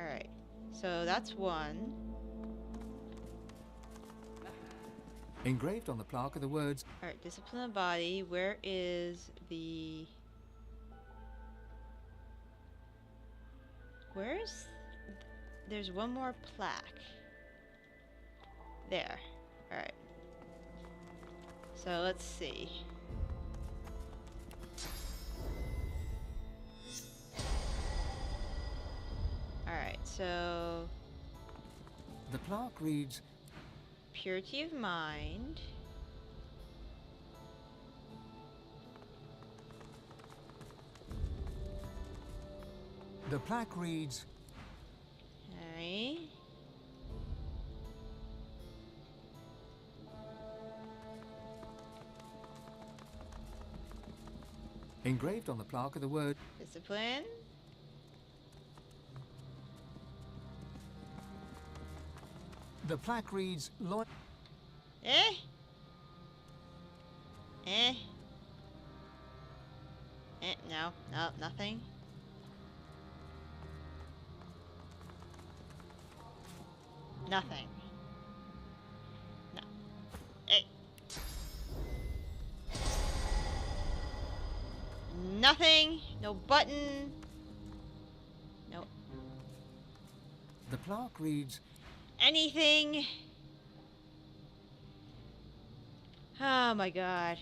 Alright. So that's one. Engraved on the plaque are the words, Alright, discipline the body. Where is the... Where's... There's one more plaque. There. Alright. So let's see. Alright, so... the plaque reads, Purity of mind. the plaque reads, Alright. engraved on the plaque are the word, Discipline. the plaque reads, Eh? Eh? Eh, no, no, nothing. Nothing. No. Hey. Nothing. No button. No. the plaque reads, Anything. Oh my god.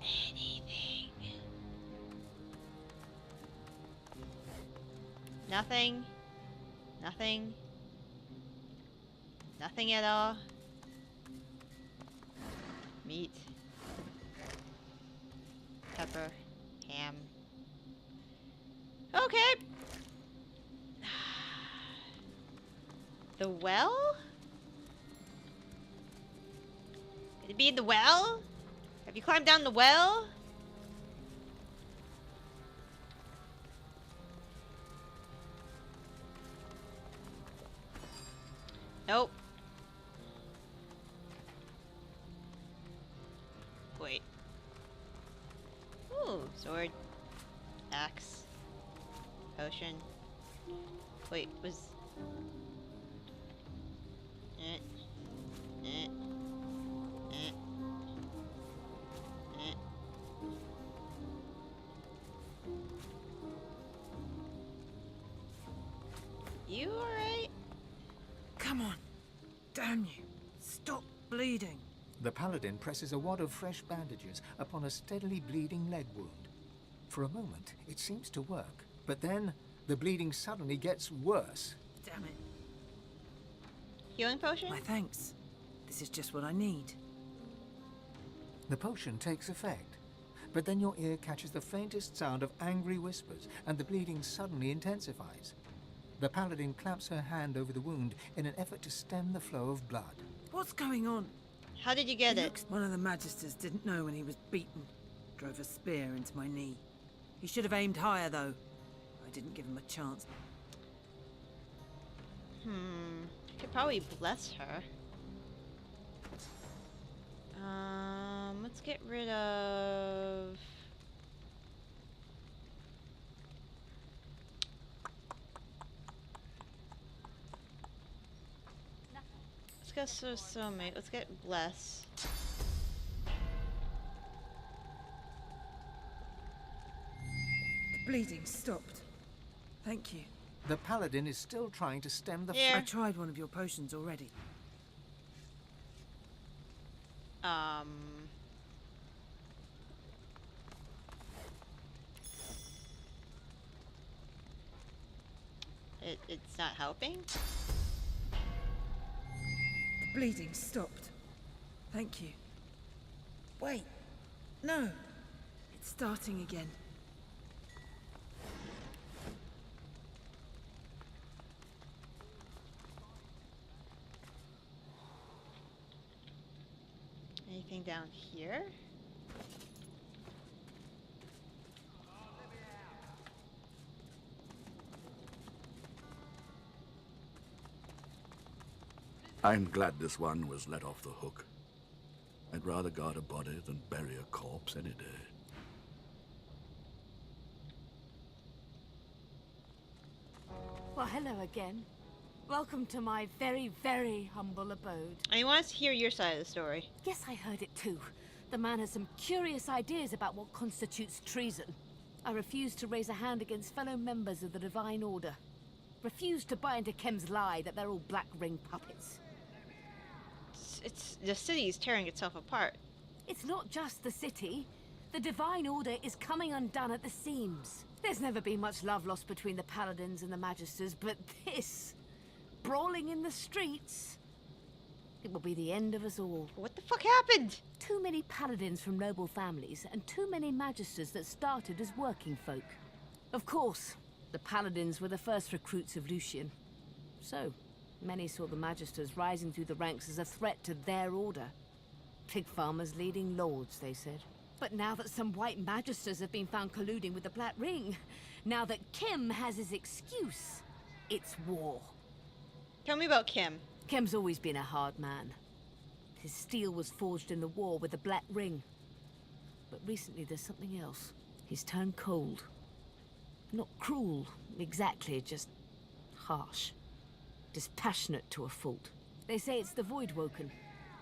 Anything. Nothing. Nothing. Nothing at all. Meat. Pepper. Ham. Okay. The well? Could it be in the well? Have you climbed down the well? Nope. Wait. Ooh, sword. Axe. Potion. Wait, was... Eh. Eh. Eh. Eh. You alright? Come on. Damn you. Stop bleeding. the paladin presses a wad of fresh bandages upon a steadily bleeding leg wound. For a moment, it seems to work, but then the bleeding suddenly gets worse. Damn it. Healing potion? My thanks. This is just what I need. The potion takes effect, but then your ear catches the faintest sound of angry whispers, and the bleeding suddenly intensifies. The paladin claps her hand over the wound in an effort to stem the flow of blood. What's going on? How did you get it? Looks one of the Magisters didn't know when he was beaten. Drove a spear into my knee. He should have aimed higher, though. I didn't give him a chance. I could probably bless her. Let's get rid of... Let's go soulmate. Let's get bless. The bleeding stopped. Thank you. The paladin is still trying to stem the Here. I tried one of your potions already. It's not helping? The bleeding stopped. Thank you. Wait. No. It's starting again. Anything down here? I'm glad this one was let off the hook. I'd rather guard a body than bury a corpse any day. Well, hello again. Welcome to my very, very humble abode. I want to hear your side of the story. Yes, I heard it too. The man has some curious ideas about what constitutes treason. I refuse to raise a hand against fellow members of the Divine Order. Refuse to buy into Kem's lie that they're all Black Ring puppets. It's the city is tearing itself apart. It's not just the city. The Divine Order is coming undone at the seams. There's never been much love lost between the Paladins and the Magisters, but this... brawling in the streets... it will be the end of us all. What the fuck happened? Too many Paladins from noble families, and too many Magisters that started as working folk. Of course, the Paladins were the first recruits of Lucian. So, many saw the Magisters rising through the ranks as a threat to their order. Pig farmers leading lords, they said. But now that some white Magisters have been found colluding with the Black Ring, now that Kim has his excuse, it's war. Tell me about Kim. Kim's always been a hard man. His steel was forged in the war with the Black Ring. But recently there's something else. He's turned cold. Not cruel, exactly, just harsh. Dispassionate to a fault. They say it's the Void Woken,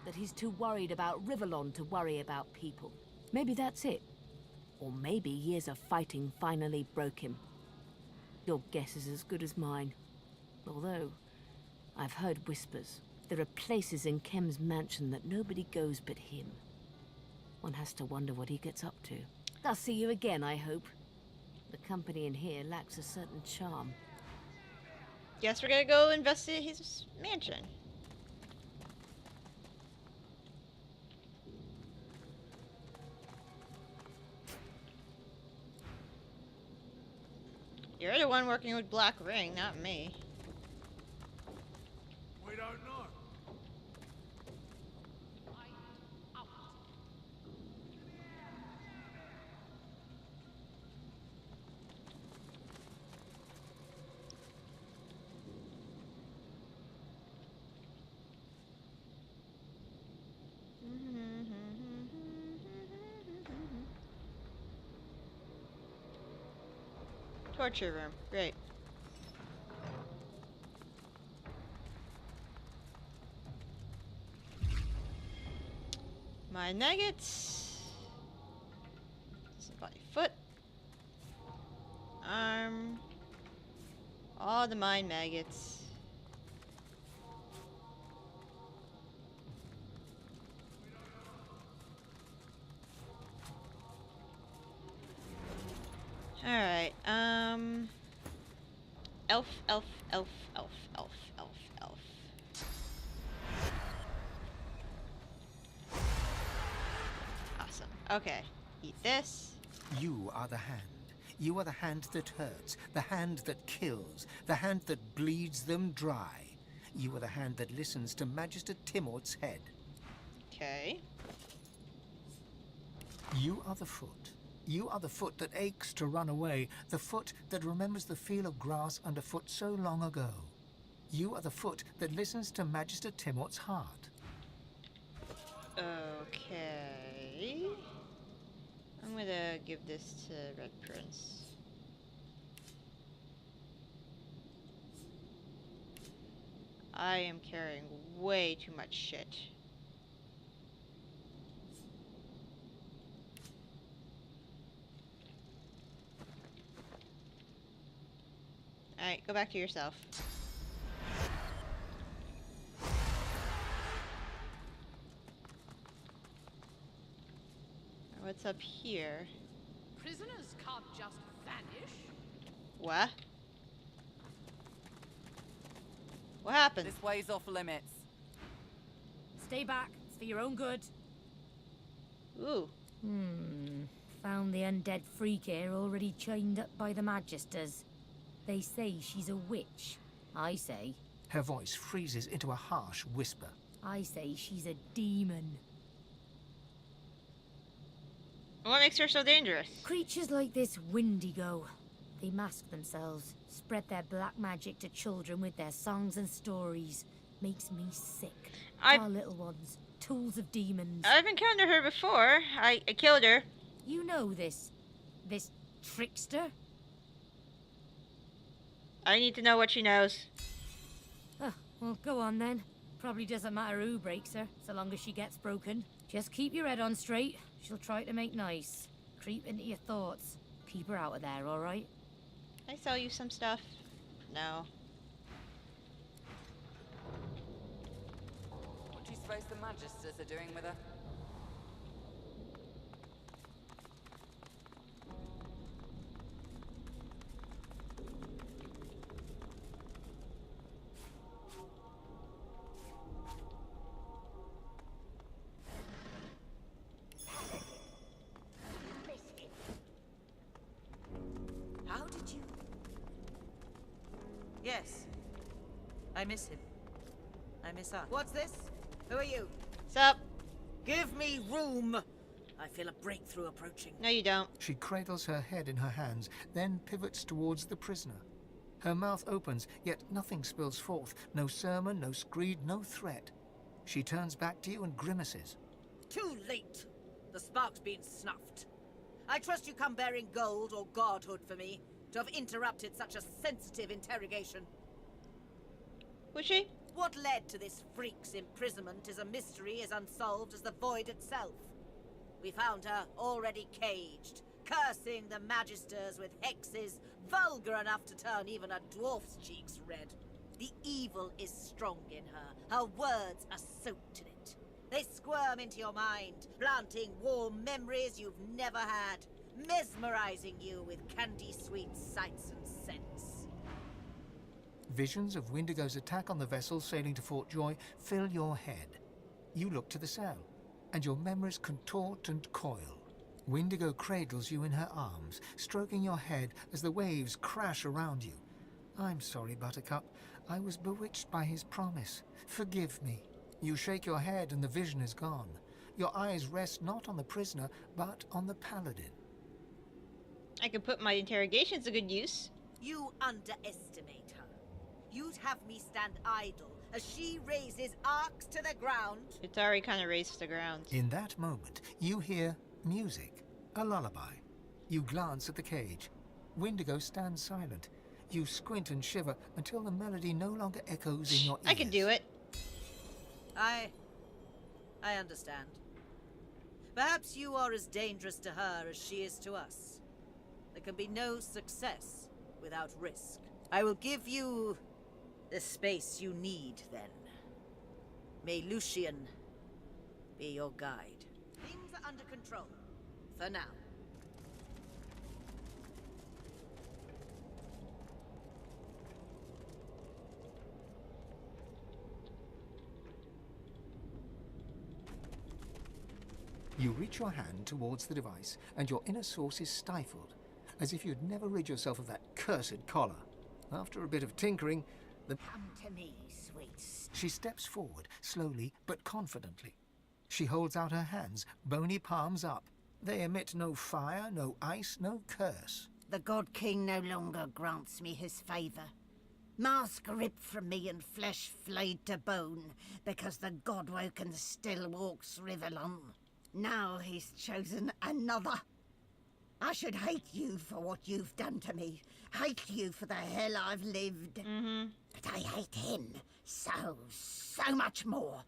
that he's too worried about Rivellon to worry about people. Maybe that's it. Or maybe years of fighting finally broke him. Your guess is as good as mine. Although, I've heard whispers. There are places in Kem's mansion that nobody goes but him. One has to wonder what he gets up to. I'll see you again, I hope. The company in here lacks a certain charm. Guess we're gonna go investigate his mansion. You're the one working with Black Ring, not me. We don't know. Torture room, great. My nuggets. Body, foot, arm, all the mind maggots. Alright, elf, elf, elf, elf, elf, elf, elf. Awesome. Okay, eat this. You are the hand. You are the hand that hurts, the hand that kills, the hand that bleeds them dry. You are the hand that listens to Magister Timort's head. Okay. You are the foot. You are the foot that aches to run away, the foot that remembers the feel of grass underfoot so long ago. You are the foot that listens to Magister Timort's heart. Okay. I'm gonna give this to Red Prince. I am carrying way too much shit. Alright, go back to yourself. What's up here? Prisoners can't just vanish. What? What happened? This way's off limits. Stay back. It's for your own good. Ooh. Found the undead freak here already chained up by the Magisters. They say she's a witch. I say. Her voice freezes into a harsh whisper. I say she's a demon. What makes her so dangerous? Creatures like this Windigo. They mask themselves, spread their black magic to children with their songs and stories. Makes me sick. Our little ones, tools of demons. I've encountered her before. I killed her. You know this trickster? I need to know what she knows. Oh, well, go on then. Probably doesn't matter who breaks her, so long as she gets broken. Just keep your head on straight. She'll try to make nice. Creep into your thoughts. Keep her out of there, alright? Can I sell you some stuff? No. What do you suppose the Magisters are doing with her? How did you... Yes. I miss him. I miss us. What's this? Who are you? What's up? Give me room! I feel a breakthrough approaching. No, you don't. She cradles her head in her hands, then pivots towards the prisoner. Her mouth opens, yet nothing spills forth. No sermon, no screed, no threat. She turns back to you and grimaces. Too late! The spark's been snuffed. I trust you come bearing gold or godhood for me, to have interrupted such a sensitive interrogation. Was she? What led to this freak's imprisonment is a mystery as unsolved as the void itself. We found her already caged, cursing the Magisters with hexes vulgar enough to turn even a dwarf's cheeks red. The evil is strong in her. Her words are soaked in it. They squirm into your mind, planting warm memories you've never had, mesmerizing you with candy-sweet sights and scents. Visions of Windigo's attack on the vessel sailing to Fort Joy fill your head. You look to the cell, and your memories contort and coil. Windigo cradles you in her arms, stroking your head as the waves crash around you. I'm sorry, Buttercup. I was bewitched by his promise. Forgive me. You shake your head and the vision is gone. Your eyes rest not on the prisoner, but on the Paladin. I could put my interrogations to good use. You underestimate her. You'd have me stand idle as she raises arcs to the ground. It's already kind of raised to the ground. In that moment, you hear music, a lullaby. You glance at the cage. Windigo stands silent. You squint and shiver until the melody no longer echoes in your ears. I can do it. I understand. Perhaps you are as dangerous to her as she is to us. There can be no success without risk. I will give you the space you need, then. May Lucian be your guide. Things are under control. For now. You reach your hand towards the device, and your inner source is stifled, as if you'd never rid yourself of that cursed collar. After a bit of tinkering, Come to me, sweets. she steps forward, slowly but confidently. She holds out her hands, bony palms up. They emit no fire, no ice, no curse. The God King no longer grants me his favour. Mask ripped from me and flesh flayed to bone, because the God Woken still walks Rivellon. Now he's chosen another. I should hate you for what you've done to me. Hate you for the hell I've lived. But I hate him so much more.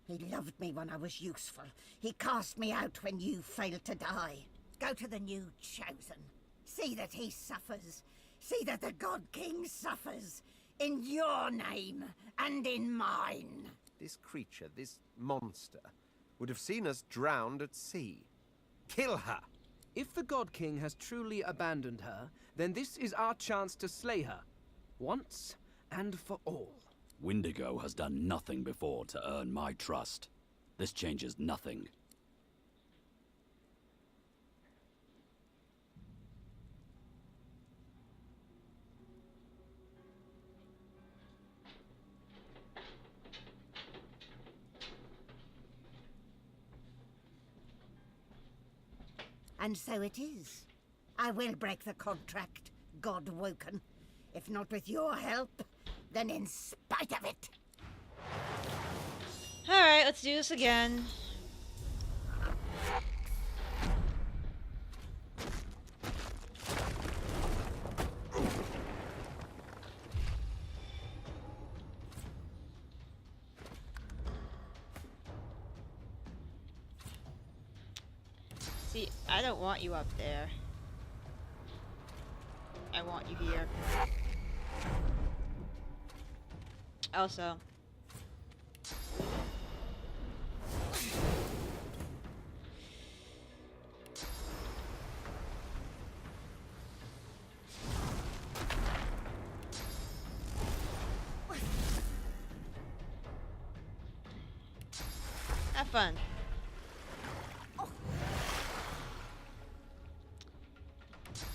He loved me when I was useful. He cast me out when you failed to die. Go to the new chosen. See that he suffers. See that the God King suffers. In your name and in mine. This creature, this monster, would have seen us drowned at sea. Kill her! If the God King has truly abandoned her, then this is our chance to slay her. Once and for all. Windigo has done nothing before to earn my trust. This changes nothing. And so it is. I will break the contract, God Woken. If not with your help, then in spite of it. Alright, Alright, let's do this again. See, I don't want you up there. I want you here. Also. Have fun.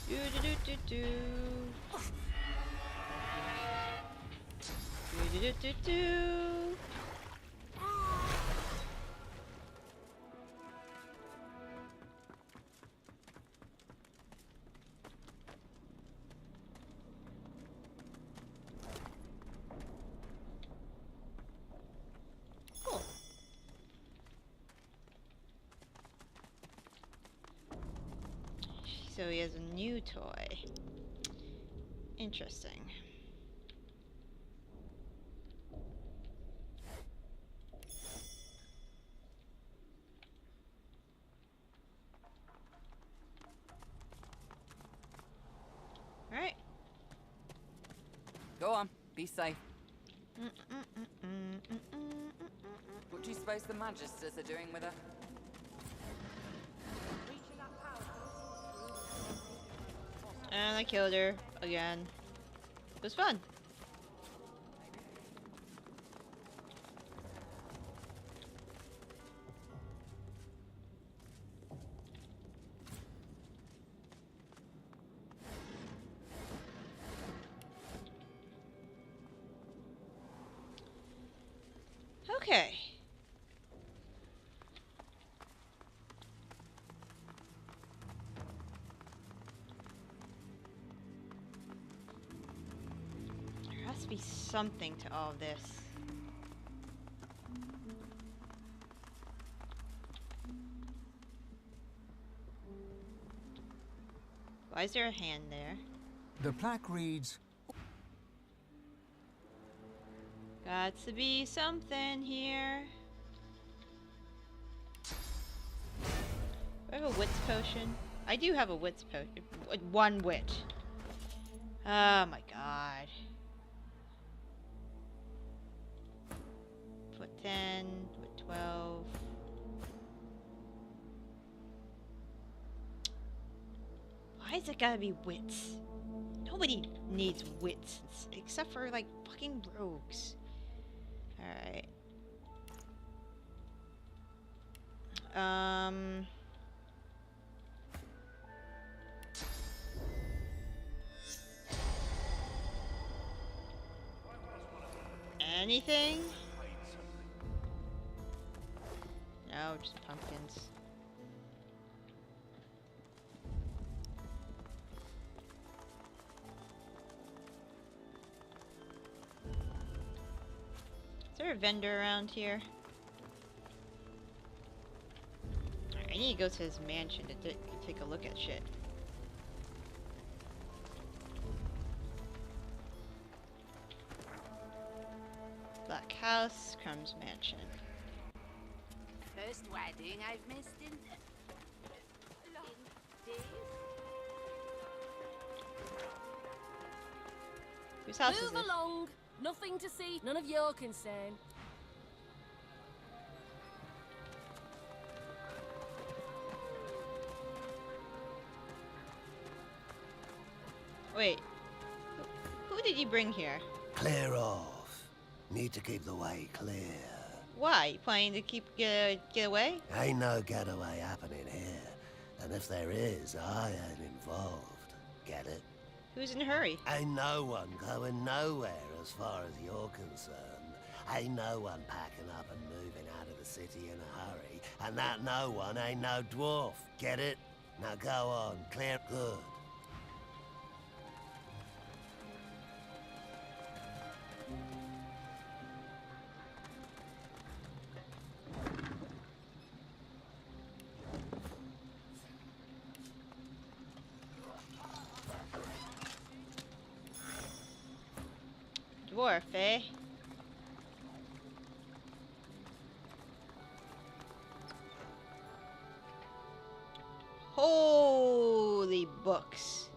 Do do do do do. Do do do do do. Cool. So he has a new toy. Interesting. Alright. Go on, be safe. What do you suppose the Magisters are doing with her? And I killed her again. It was fun. Okay. There has to be something to all of this. Why is there a hand there? The plaque reads, Got to be something here. Do I have a wits potion? I do have a wits potion. One wit. Oh my god. Foot 10, foot 12. Why is it gotta be wits? Nobody needs wits, except for like fucking rogues. Alright. Anything? No, just pumpkins. Is there a vendor around here? I need to go to his mansion to take a look at shit. Black House, Crumb's mansion. First wedding I've missed in days. Whose house is Move this? along. Nothing to see. None of your concern. Wait. Who did you bring here? Clear off. Need to keep the way clear. Why? You planning to get away? Ain't no getaway happening here. And if there is, I ain't involved. Get it? Who's in a hurry? Ain't no one going nowhere as far as you're concerned. Ain't no one packing up and moving out of the city in a hurry. And that no one ain't no dwarf. Get it? Now go on. Clear good. dwarf, eh? Holy books.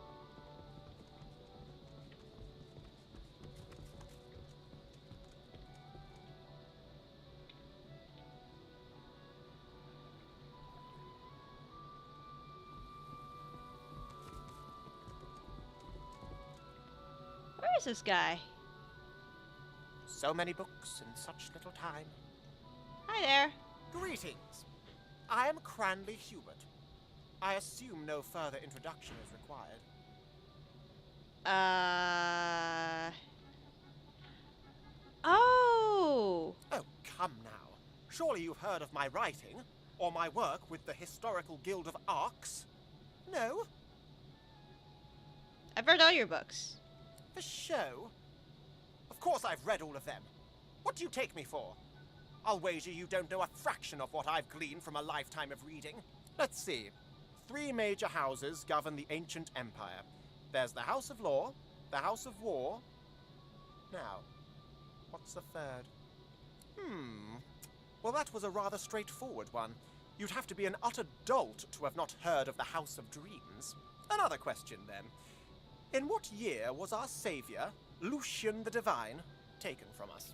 Where is this guy? So many books in such little time. Hi there. Greetings. I am Cranley Hubert. I assume no further introduction is required. Oh! Oh, come now. Surely you've heard of my writing, or my work with the Historical Guild of Arcs? No? I've read all your books. For show? Of course I've read all of them. What do you take me for? I'll wager you don't know a fraction of what I've gleaned from a lifetime of reading. Let's see. 3 major houses govern the ancient empire. There's the House of Law, the House of War. Now, what's the third? Well, that was a rather straightforward one. You'd have to be an utter dolt to have not heard of the House of Dreams. Another question, then. In what year was our savior, Lucian the Divine, taken from us?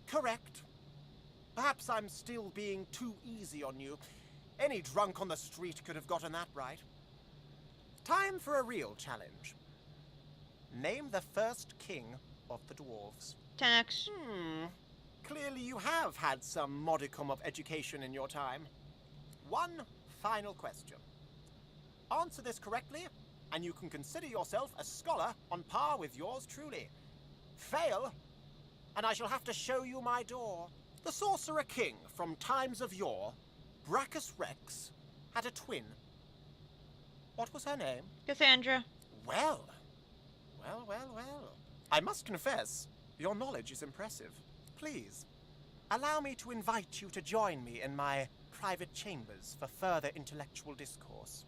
Correct. Perhaps I'm still being too easy on you. Any drunk on the street could have gotten that right. Time for a real challenge. Name the first king of the dwarves. 10x. Clearly you have had some modicum of education in your time. One final question. Answer this correctly, and you can consider yourself a scholar on par with yours truly. Fail, and I shall have to show you my door. The Sorcerer King from times of yore, Brachus Rex, had a twin. What was her name? Cassandra. Well. I must confess, your knowledge is impressive. Please, allow me to invite you to join me in my private chambers for further intellectual discourse.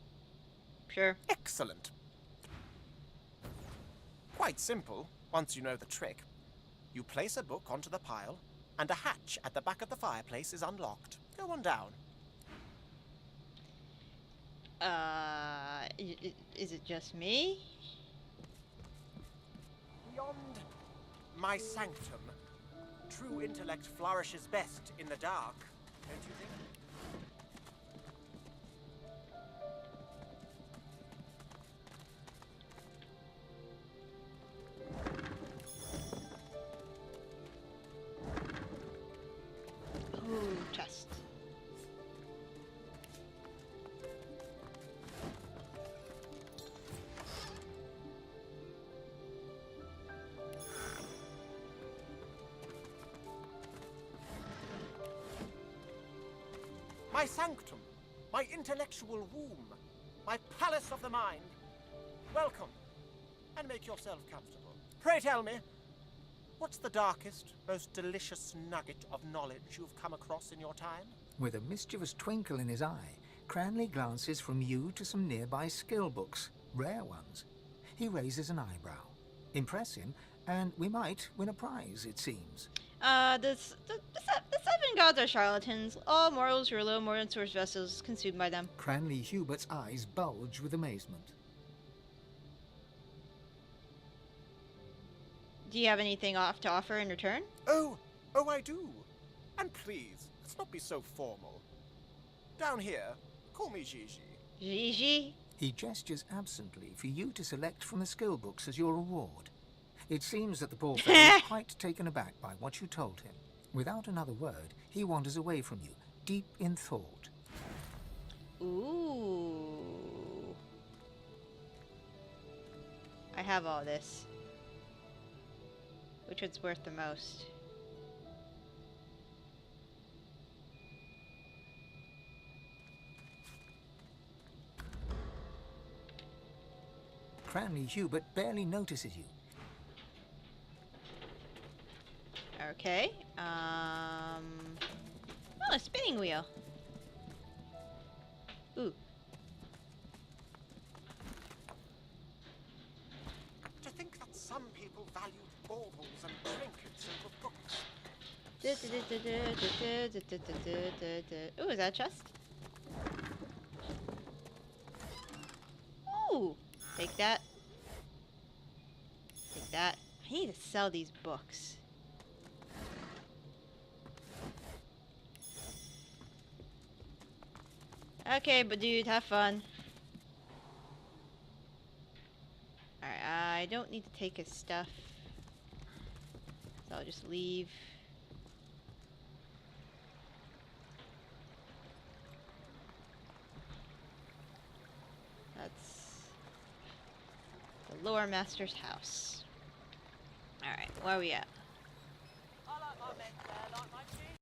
Sure. Excellent. Quite simple, once you know the trick. You place a book onto the pile, and a hatch at the back of the fireplace is unlocked. Go on down. Is it just me? Beyond my sanctum, true intellect flourishes best in the dark, don't you think? Ooh, chest. My sanctum, my intellectual womb, my palace of the mind. Welcome, and make yourself comfortable. Pray tell me, what's the darkest, most delicious nugget of knowledge you've come across in your time? With a mischievous twinkle in his eye, Cranley glances from you to some nearby skill books, rare ones. He raises an eyebrow. Impress him, and we might win a prize, it seems. The 7 gods are charlatans. All mortals who are little more than source vessels consumed by them. Cranley Hubert's eyes bulge with amazement. Do you have anything to offer in return? Oh, I do. And please, let's not be so formal. Down here, call me Gigi. Gigi? He gestures absently for you to select from the skill books as your reward. It seems that the poor fellow is quite taken aback by what you told him. Without another word, he wanders away from you, deep in thought. Ooh. I have all this. Which one's worth the most? Cranley Hubert barely notices you. Okay. Oh, a spinning wheel. Ooh. valued baubles and trinkets over books. Ooh, is that a chest? Ooh! Take that. Take that. I need to sell these books. Okay, but dude, have fun. Alright, I don't need to take his stuff. So I'll just leave. That's the Lore Master's house. Alright, where are we at?